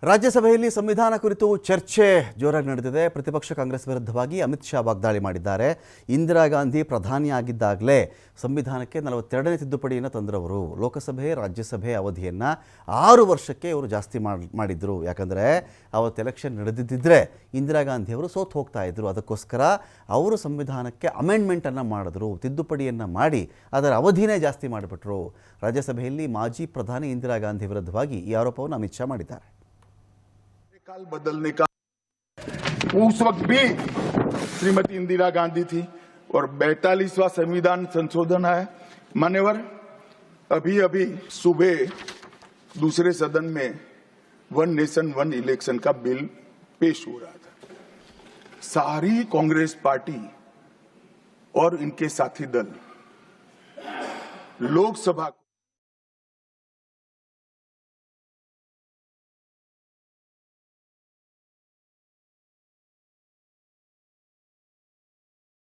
ರಾಜ್ಯಸಭೆಯಲ್ಲಿ ಸಂವಿಧಾನ ಕುರಿತು ಚರ್ಚೆ ಜೋರಾಗಿ ನಡೆದಿದೆ. ಪ್ರತಿಪಕ್ಷ ಕಾಂಗ್ರೆಸ್ ವಿರುದ್ಧವಾಗಿ ಅಮಿತ್ ಶಾ ವಾಗ್ದಾಳಿ ಮಾಡಿದ್ದಾರೆ. ಇಂದಿರಾ ಗಾಂಧಿ ಪ್ರಧಾನಿಯಾಗಿದ್ದಾಗಲೇ ಸಂವಿಧಾನಕ್ಕೆ 42ನೇ ತಿದ್ದುಪಡಿಯನ್ನು ತಂದರವರು. ಲೋಕಸಭೆ ರಾಜ್ಯಸಭೆ ಅವಧಿಯನ್ನು 6 ವರ್ಷಕ್ಕೆ ಇವರು ಜಾಸ್ತಿ ಮಾಡಿದ್ರು. ಯಾಕಂದರೆ ಅವತ್ತು ಎಲೆಕ್ಷನ್ ನಡೆದಿದ್ದರೆ ಇಂದಿರಾ ಗಾಂಧಿ ಅವರು ಸೋತು ಹೋಗ್ತಾ ಇದ್ರು. ಅದಕ್ಕೋಸ್ಕರ ಅವರು ಸಂವಿಧಾನಕ್ಕೆ ಅಮೆಂಡ್ಮೆಂಟನ್ನು ಮಾಡಿದ್ರು, ತಿದ್ದುಪಡಿಯನ್ನು ಮಾಡಿ ಅದರ ಅವಧಿನೇ ಜಾಸ್ತಿ ಮಾಡಿಬಿಟ್ರು. ರಾಜ್ಯಸಭೆಯಲ್ಲಿ ಮಾಜಿ ಪ್ರಧಾನಿ ಇಂದಿರಾ ಗಾಂಧಿ ವಿರುದ್ಧವಾಗಿ ಈ ಆರೋಪವನ್ನು ಅಮಿತ್ ಶಾ ಮಾಡಿದ್ದಾರೆ. काल बदलने का उस वक्त भी श्रीमती इंदिरा गांधी थी और 42वां संविधान संशोधन है। मान्यवर, अभी सुबह दूसरे सदन में वन नेशन वन इलेक्शन का बिल पेश हो रहा था। सारी कांग्रेस पार्टी और इनके साथी दल लोकसभा